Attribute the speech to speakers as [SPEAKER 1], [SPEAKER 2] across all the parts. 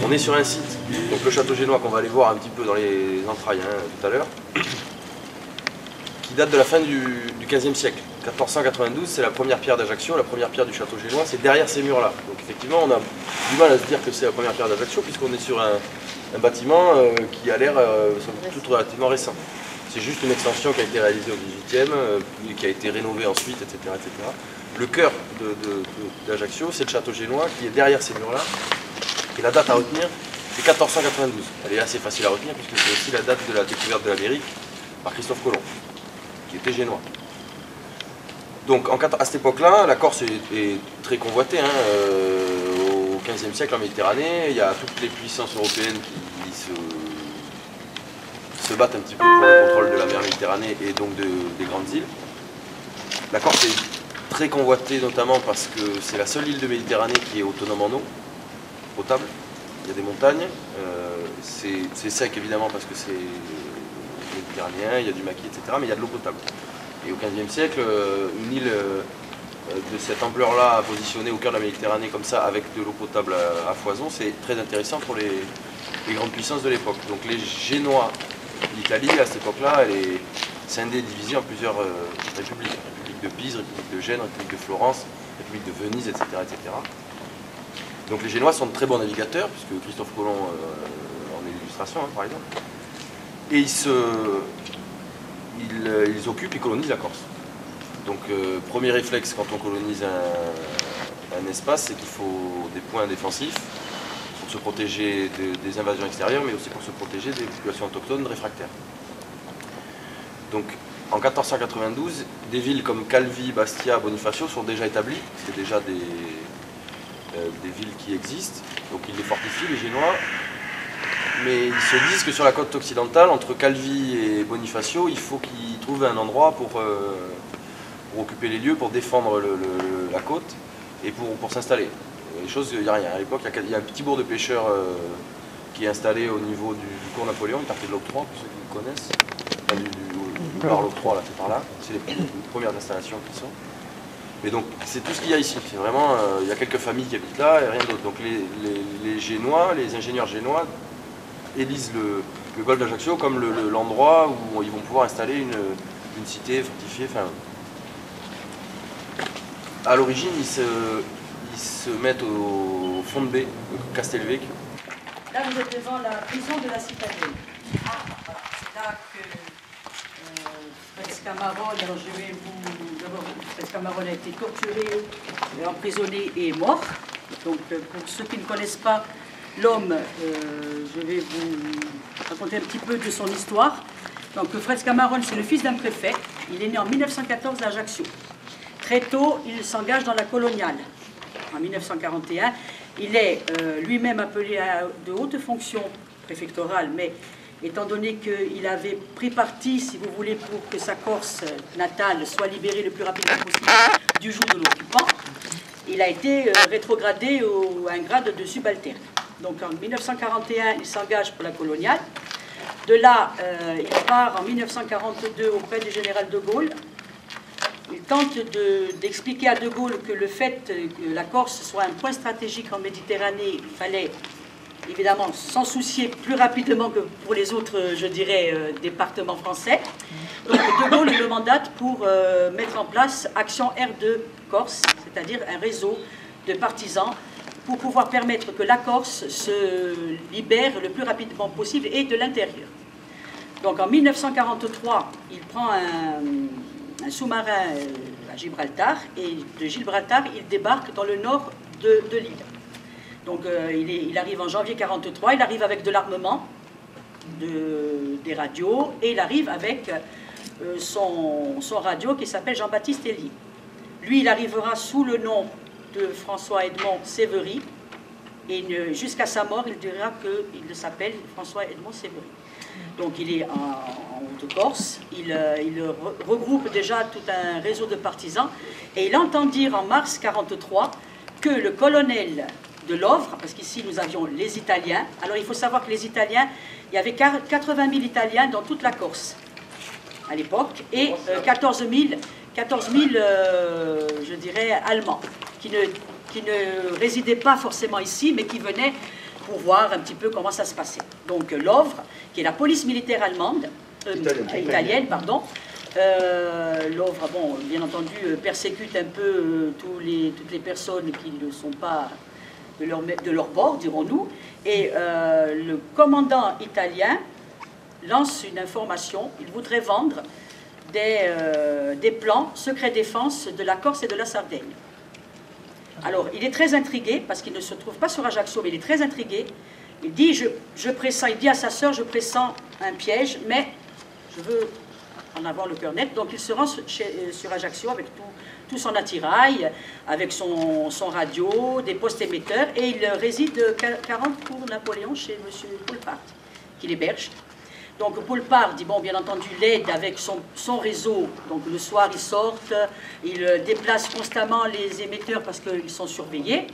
[SPEAKER 1] On est sur un site, donc le château génois qu'on va aller voir un petit peu dans les entrailles tout à l'heure, qui date de la fin du XVe siècle. 1492, c'est la première pierre d'Ajaccio, la première pierre du château génois, c'est derrière ces murs-là. Donc effectivement, on a du mal à se dire que c'est la première pierre d'Ajaccio, puisqu'on est sur un bâtiment qui a l'air tout relativement récent. C'est juste une extension qui a été réalisée au XVIIIe, qui a été rénovée ensuite, etc. etc. Le cœur d'Ajaccio, c'est le château génois qui est derrière ces murs-là. Et la date à retenir, c'est 1492. Elle est assez facile à retenir puisque c'est aussi la date de la découverte de l'Amérique par Christophe Colomb, qui était génois. Donc à cette époque-là, la Corse est très convoitée. Au XVe siècle en Méditerranée, il y a toutes les puissances européennes qui se battent un petit peu pour le contrôle de la mer Méditerranée et donc des grandes îles. La Corse est très convoitée notamment parce que c'est la seule île de Méditerranée qui est autonome en eau potable. Il y a des montagnes, c'est sec évidemment parce que c'est méditerranéen, il y a du maquis, etc. Mais il y a de l'eau potable. Et au XVe siècle, une île de cette ampleur-là positionnée au cœur de la Méditerranée comme ça, avec de l'eau potable à foison, c'est très intéressant pour les grandes puissances de l'époque. Donc les Génois, l'Italie à cette époque-là, elle est scindée, divisée en plusieurs républiques. République de Pise, République de Gênes, République de Florence, République de Venise, etc. etc. Donc les Génois sont de très bons navigateurs, puisque Christophe Colomb en est l'illustration, par exemple. Et ils occupent, ils colonisent la Corse. Donc premier réflexe quand on colonise un espace, c'est qu'il faut des points défensifs pour se protéger des invasions extérieures, mais aussi pour se protéger des populations autochtones réfractaires. Donc en 1492, des villes comme Calvi, Bastia, Bonifacio sont déjà établies, c'est déjà des villes qui existent, donc ils les fortifient, les Génois, mais ils se disent que sur la côte occidentale, entre Calvi et Bonifacio, il faut qu'ils trouvent un endroit pour occuper les lieux, pour défendre la côte et pour s'installer. Les choses, il n'y a rien. À l'époque, il y a un petit bourg de pêcheurs qui est installé au niveau du cours Napoléon, une partie de l'octroi, pour ceux qui le connaissent. Enfin, du bar l'octroi, là, c'est par là. C'est les premières installations qui sont. Mais donc, c'est tout ce qu'il y a ici. C'est vraiment, il y a quelques familles qui habitent là et rien d'autre. Donc les Génois, les ingénieurs génois élisent le golfe d'Ajaccio comme l'endroit où ils vont pouvoir installer une cité fortifiée. Enfin, à l'origine, ils se mettent au fond de baie, Castelvecchio.
[SPEAKER 2] Là, vous êtes devant la prison de la Citadelle. Voilà. C'est là que Fritz Cameron, alors je vais vous... D'abord, Fritz Cameron a été torturé, emprisonné et mort. Donc, pour ceux qui ne connaissent pas l'homme, je vais vous raconter un petit peu de son histoire. Donc, Fritz Cameron, c'est le fils d'un préfet. Il est né en 1914 à Ajaccio. Très tôt, il s'engage dans la coloniale. En 1941, il est lui-même appelé à de hautes fonctions préfectorales, mais étant donné qu'il avait pris parti, si vous voulez, pour que sa Corse natale soit libérée le plus rapidement possible du joug de l'occupant, il a été rétrogradé à un grade de subalterne. Donc en 1941, il s'engage pour la coloniale. De là, il part en 1942 auprès du général de Gaulle. Il tente d'expliquer à de Gaulle que le fait que la Corse soit un point stratégique en Méditerranée, il fallait évidemment s'en soucier plus rapidement que pour les autres, je dirais, départements français. Donc de Gaulle le mandate pour mettre en place Action R2 Corse, c'est-à-dire un réseau de partisans pour pouvoir permettre que la Corse se libère le plus rapidement possible et de l'intérieur. Donc en 1943, il prend un sous-marin à Gibraltar, et de Gibraltar, il débarque dans le nord de l'île. Donc il arrive en janvier 1943, il arrive avec de l'armement, des radios, et il arrive avec son radio qui s'appelle Jean-Baptiste Hélier. Lui, il arrivera sous le nom de François-Edmond Sévery, et jusqu'à sa mort, il dira qu'il s'appelle François-Edmond Sévery. Donc il est en Haute-Corse, il regroupe déjà tout un réseau de partisans, et il entend dire en mars 1943 que le colonel de Lovre, parce qu'ici nous avions les Italiens, alors il faut savoir que les Italiens, il y avait 80 000 Italiens dans toute la Corse à l'époque, et 14 000 je dirais, Allemands, qui ne résidaient pas forcément ici, mais qui venaient pour voir un petit peu comment ça se passait. Donc Lovre, qui est la police militaire allemande, italienne, pardon, Lovre, bon, bien entendu, persécute un peu toutes les personnes qui ne sont pas de leur bord, dirons-nous, et le commandant italien lance une information, il voudrait vendre des plans secret défense de la Corse et de la Sardaigne. Alors, il est très intrigué, parce qu'il ne se trouve pas sur Ajaccio, mais il est très intrigué. Il dit, je pressens, il dit à sa sœur, je pressens un piège, mais je veux en avoir le cœur net. Donc, il se rend sur Ajaccio avec tout son attirail, avec son radio, des postes émetteurs, et il réside 40 pour Napoléon chez M. Poulpart, qui l'héberge. Donc Poulpart dit, bon, bien entendu, l'aide avec son réseau. Donc le soir, ils sortent, ils déplacent constamment les émetteurs parce qu'ils sont surveillés.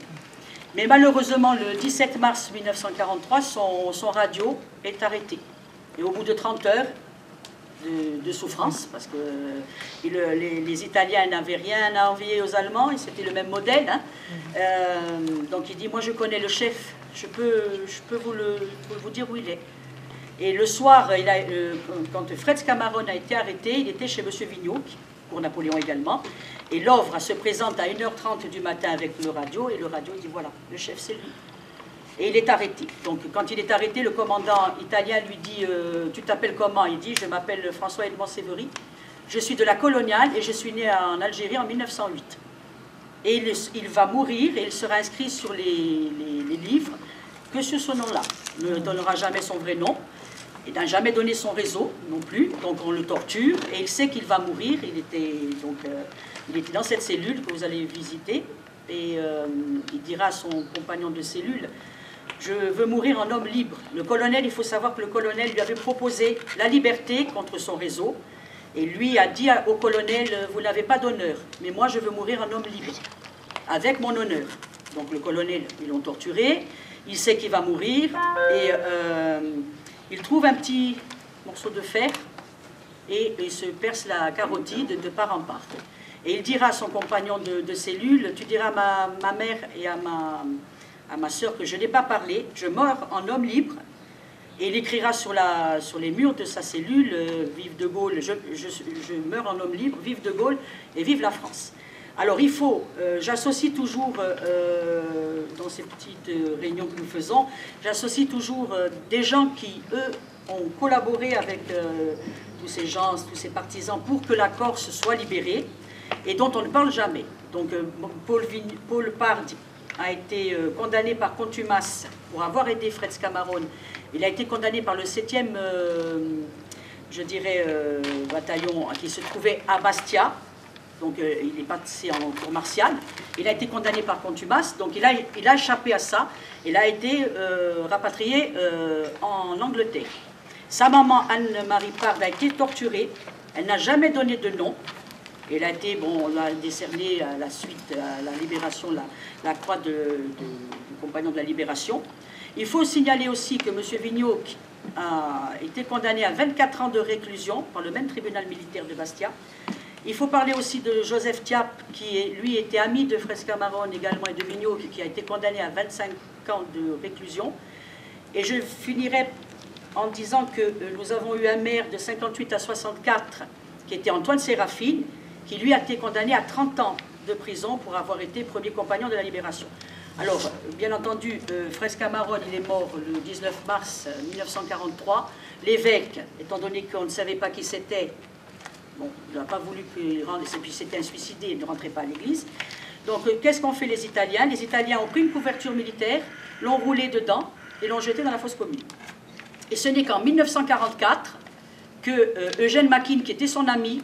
[SPEAKER 2] Mais malheureusement, le 17 mars 1943, son radio est arrêté. Et au bout de 30 heures de souffrance, parce que les Italiens n'avaient rien à envier aux Allemands, et c'était le même modèle, hein. Donc il dit, moi je connais le chef, je peux vous dire où il est. Et le soir, quand Fritz Cameron a été arrêté, il était chez M. Vigneault, pour Napoléon également. Et Lovre se présente à 1h30 du matin avec le radio, et le radio dit, voilà, le chef c'est lui. Et il est arrêté. Donc quand il est arrêté, le commandant italien lui dit, tu t'appelles comment? Il dit, je m'appelle François-Edmond Sévery, je suis de la coloniale et je suis né en Algérie en 1908. Et il va mourir et il sera inscrit sur les livres que sur ce nom-là. Il ne donnera jamais son vrai nom. Il n'a jamais donné son réseau non plus, donc on le torture et il sait qu'il va mourir. Il était dans cette cellule que vous allez visiter et il dira à son compagnon de cellule, je veux mourir en homme libre. Le colonel, il faut savoir que le colonel lui avait proposé la liberté contre son réseau et lui a dit au colonel, vous n'avez pas d'honneur, mais moi je veux mourir en homme libre, avec mon honneur. Donc le colonel, ils l'ont torturé, il sait qu'il va mourir et il trouve un petit morceau de fer et il se perce la carotide de part en part. Et il dira à son compagnon de cellule, tu diras à ma mère et à ma soeur que je n'ai pas parlé, je meurs en homme libre. Et il écrira sur les murs de sa cellule, vive de Gaulle, je meurs en homme libre, vive de Gaulle et vive la France. Alors il faut, j'associe toujours, dans ces petites réunions que nous faisons, j'associe toujours des gens qui, eux, ont collaboré avec tous ces gens, tous ces partisans pour que la Corse soit libérée et dont on ne parle jamais. Donc Paul Pardi a été condamné par contumace pour avoir aidé Fred Scamarone. Il a été condamné par le 7e, je dirais, bataillon qui se trouvait à Bastia. Donc il est passé en cour martiale. Il a été condamné par contumace, donc il a échappé à ça. Il a été rapatrié en Angleterre. Sa maman, Anne-Marie Pard, a été torturée. Elle n'a jamais donné de nom. Elle a été, bon, on a décerné à la suite à la libération, la croix du compagnon de la libération. Il faut signaler aussi que M. Vigneault a été condamné à 24 ans de réclusion par le même tribunal militaire de Bastia. Il faut parler aussi de Joseph Thiap, qui lui était ami de Fred Scamarone également et de Vigneault, qui a été condamné à 25 ans de réclusion. Et je finirai en disant que nous avons eu un maire de 58 à 64, qui était Antoine Séraphine, qui lui a été condamné à 30 ans de prison pour avoir été premier compagnon de la libération. Alors, bien entendu, Fred Scamarone, il est mort le 19 mars 1943. L'évêque, étant donné qu'on ne savait pas qui c'était, bon, il n'a pas voulu qu'il rentre, et puis c'était un suicidé, il ne rentrait pas à l'église. Donc, qu'est-ce qu'ont fait les Italiens? Les Italiens ont pris une couverture militaire, l'ont roulé dedans et l'ont jeté dans la fosse commune. Et ce n'est qu'en 1944 que Eugène Makin, qui était son ami,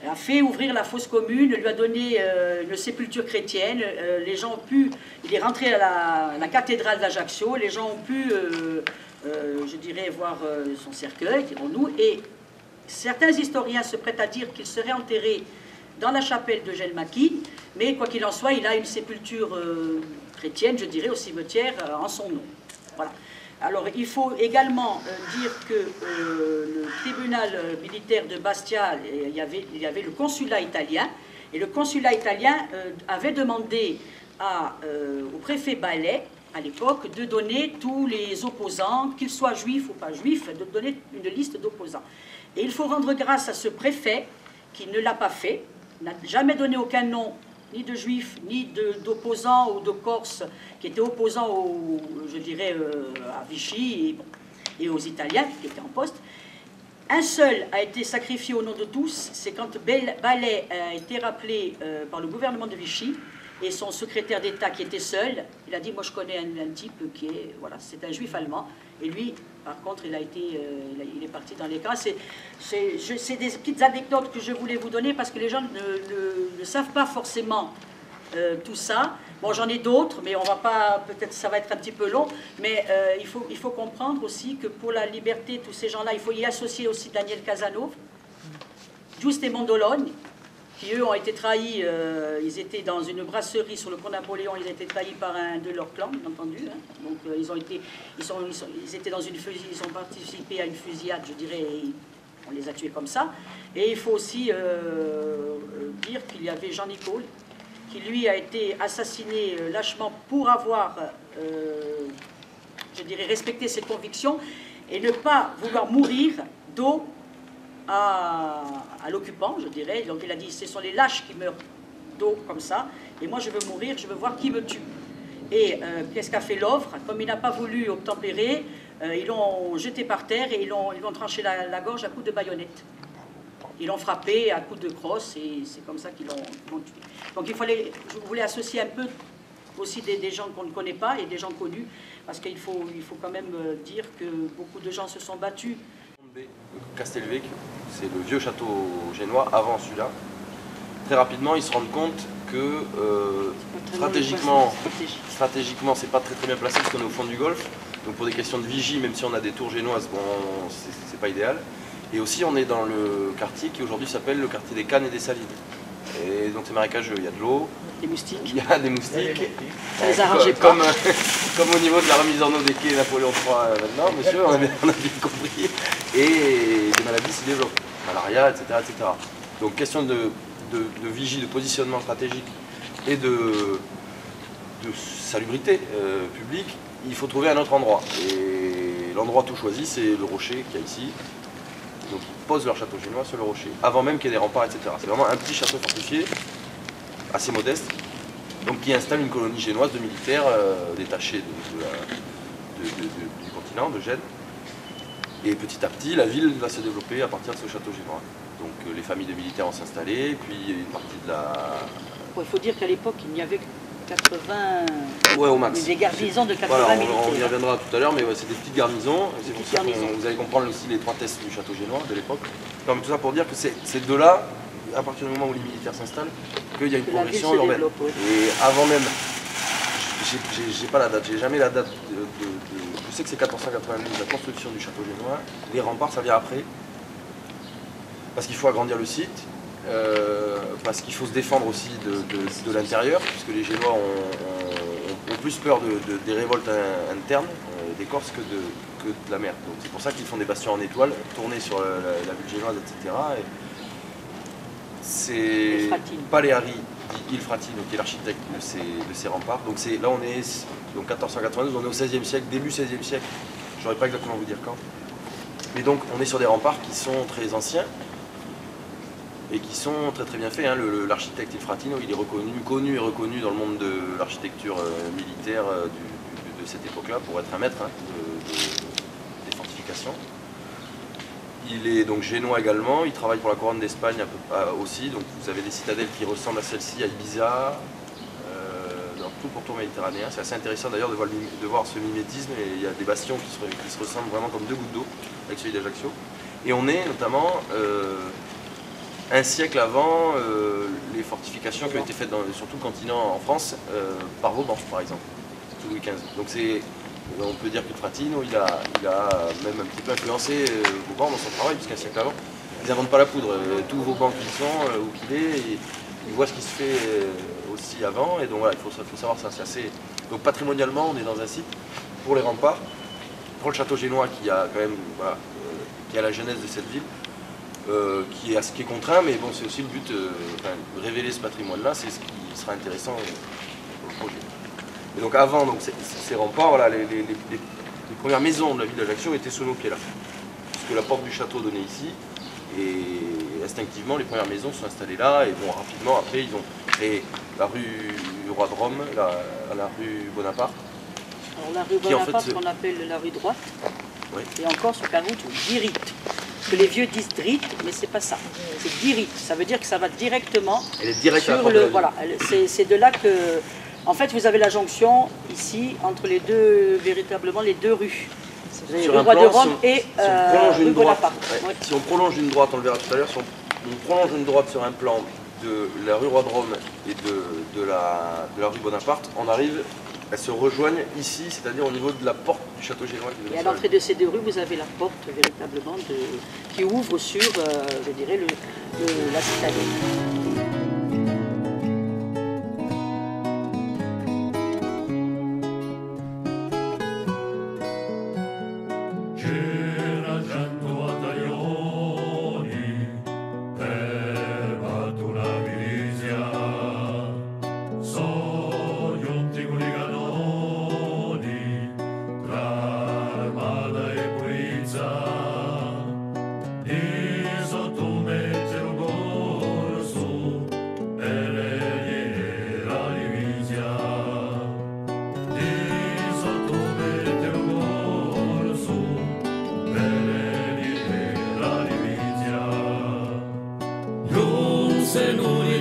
[SPEAKER 2] a fait ouvrir la fosse commune, lui a donné une sépulture chrétienne. Les gens ont pu, il est rentré à la cathédrale d'Ajaccio, les gens ont pu, je dirais, voir son cercueil, dirons-nous, et certains historiens se prêtent à dire qu'il serait enterré dans la chapelle d'Eugène Makin, mais quoi qu'il en soit, il a une sépulture chrétienne, je dirais, au cimetière en son nom. Voilà. Alors, il faut également dire que le tribunal militaire de Bastia, il y avait le consulat italien, et le consulat italien avait demandé au préfet Ballet, à l'époque, de donner tous les opposants, qu'ils soient juifs ou pas juifs, de donner une liste d'opposants. Et il faut rendre grâce à ce préfet qui ne l'a pas fait, n'a jamais donné aucun nom, ni de juifs, ni d'opposants ou de Corses qui étaient opposants, je dirais, à Vichy et aux Italiens qui étaient en poste. Un seul a été sacrifié au nom de tous, c'est quand Ballet a été rappelé par le gouvernement de Vichy et son secrétaire d'État qui était seul, il a dit, moi je connais un type qui est, voilà, c'est un juif allemand, et lui, par contre, il est parti dans les camps. C'est des petites anecdotes que je voulais vous donner parce que les gens ne savent pas forcément tout ça. Bon, j'en ai d'autres, mais on va pas, peut-être ça va être un petit peu long, mais il faut comprendre aussi que pour la liberté, tous ces gens-là, il faut y associer aussi Daniel Casanova, Giuste Mondoloni, qui eux ont été trahis, ils étaient dans une brasserie sur le pont Napoléon, ils ont été trahis par un de leur clan, bien entendu. Hein. Donc ils étaient dans une fusillade, ils ont participé à une fusillade, je dirais, et on les a tués comme ça. Et il faut aussi dire qu'il y avait Jean Nicole, qui lui a été assassiné lâchement pour avoir, je dirais, respecté ses convictions et ne pas vouloir mourir d'eau à l'occupant, je dirais. Donc il a dit, ce sont les lâches qui meurent d'eau comme ça, et moi je veux mourir, je veux voir qui me tue. Et qu'est-ce qu'a fait l'Ovre? Comme il n'a pas voulu obtempérer, ils l'ont jeté par terre et ils l'ont tranché la gorge à coups de baïonnette. Ils l'ont frappé à coups de crosse et c'est comme ça qu'ils l'ont tué. Donc je voulais associer un peu aussi des gens qu'on ne connaît pas et des gens connus, parce qu'il faut quand même dire que beaucoup de gens se sont battus.
[SPEAKER 1] Castelvecchio, c'est le vieux château génois avant celui-là. Très rapidement, ils se rendent compte que stratégiquement, c'est pas très bien placé parce qu'on est au fond du golfe. Donc pour des questions de vigie, même si on a des tours génoises, bon, c'est pas idéal. Et aussi, on est dans le quartier qui aujourd'hui s'appelle le quartier des Cannes et des Salines. Et donc c'est marécageux, il y a de l'eau.
[SPEAKER 2] Des moustiques.
[SPEAKER 1] Il y a des moustiques.
[SPEAKER 2] Ça les arrangeait pas.
[SPEAKER 1] Comme au niveau de la remise en eau des quais Napoléon III maintenant, monsieur, on a bien compris. Et des maladies s'y développent, malaria, etc., etc. Donc question de vigie, de positionnement stratégique et de salubrité publique, il faut trouver un autre endroit. Et l'endroit tout choisi, c'est le rocher qu'il y a ici. Donc ils posent leur château génois sur le rocher, avant même qu'il y ait des remparts, etc. C'est vraiment un petit château fortifié assez modeste, donc qui installe une colonie génoise de militaires détachés du continent, de Gênes. Et petit à petit, la ville va se développer à partir de ce château génois. Donc les familles de militaires vont s'installer, puis une partie de la...
[SPEAKER 2] Il faut dire qu'à l'époque, il n'y avait 80...
[SPEAKER 1] Ouais, au max.
[SPEAKER 2] Des garnisons de 80
[SPEAKER 1] voilà,
[SPEAKER 2] militaires.
[SPEAKER 1] on y reviendra tout à l'heure, mais ouais, c'est des petites garnisons. C'est pour ça que vous allez comprendre aussi les 3 tests du château génois de l'époque. Non, mais tout ça pour dire que c'est de là, à partir du moment où les militaires s'installent, qu'il y a une progression urbaine. Et avant même, j'ai pas la date, j'ai jamais la date je sais que c'est 1492, la construction du château génois. Les remparts, ça vient après. Parce qu'il faut agrandir le site, parce qu'il faut se défendre aussi de l'intérieur, puisque les Génois ont plus peur des révoltes internes des Corses que de la mer. Donc c'est pour ça qu'ils font des bastions en étoile, tournés sur la ville génoise, etc. C'est Paléari, dit Ilfratino, qui est l'architecte de ces remparts. Donc là on est donc 1492, on est au XVIe siècle, début XVIe siècle, je ne saurais pas exactement vous dire quand. Mais donc on est sur des remparts qui sont très anciens, et qui sont très très bien faits. Hein. L'architecte Ilfratino, il est connu et reconnu dans le monde de l'architecture militaire de cette époque-là pour être un maître des fortifications. Il est donc génois également, il travaille pour la couronne d'Espagne aussi, donc vous avez des citadelles qui ressemblent à celle-ci, à Ibiza, dans tout le pourtour méditerranéen. C'est assez intéressant d'ailleurs de voir ce mimétisme, et il y a des bastions qui se ressemblent vraiment comme 2 gouttes d'eau avec celui d'Ajaccio. Et on est notamment un siècle avant les fortifications qui ont été faites sur tout le continent en France par Vauban par exemple, sous Louis XV. Donc on peut dire que Fratino il a même un petit peu influencé Vauban dans son travail, puisqu'un siècle avant, ils n'inventent pas la poudre. Tous Vauban qu'ils sont, où qu'il est, ils voient ce qui se fait aussi avant, et donc voilà, il faut savoir ça. C'est assez... Donc patrimonialement, on est dans un site pour les remparts, pour le château génois qui a quand même, voilà, qui a la genèse de cette ville. Qui est contraint, mais bon, c'est aussi le but de révéler ce patrimoine-là, c'est ce qui sera intéressant pour le projet. Et donc avant ces remparts, voilà, les premières maisons de la ville d'Ajaccio étaient sous nos pieds là, puisque la porte du château donnait ici, et instinctivement les premières maisons sont installées là, et bon, rapidement après ils ont créé la rue du Roi de Rome, la rue Bonaparte.
[SPEAKER 2] Alors la rue Bonaparte qu'on appelle la rue droite, oui. Et encore sur la route Dirite. Que les vieux disent drite, mais c'est pas ça. C'est dirite. Ça veut dire que ça va directement sur le. Voilà. C'est de là que. En fait, vous avez la jonction ici entre les deux, véritablement les 2 rues. Vous avez rue Roi de Rome et rue Bonaparte.
[SPEAKER 1] Ouais. Si on prolonge une droite, on le verra tout à l'heure. Si on prolonge une droite sur un plan de la rue Roi de Rome et de la rue Bonaparte, on arrive. Elles se rejoignent ici, c'est-à-dire au niveau de la porte du château génois.
[SPEAKER 2] Et à l'entrée de ces 2 rues, vous avez la porte véritablement qui ouvre sur, je dirais, la citadelle.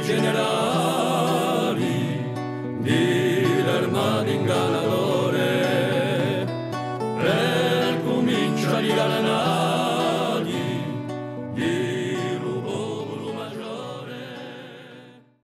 [SPEAKER 3] Generale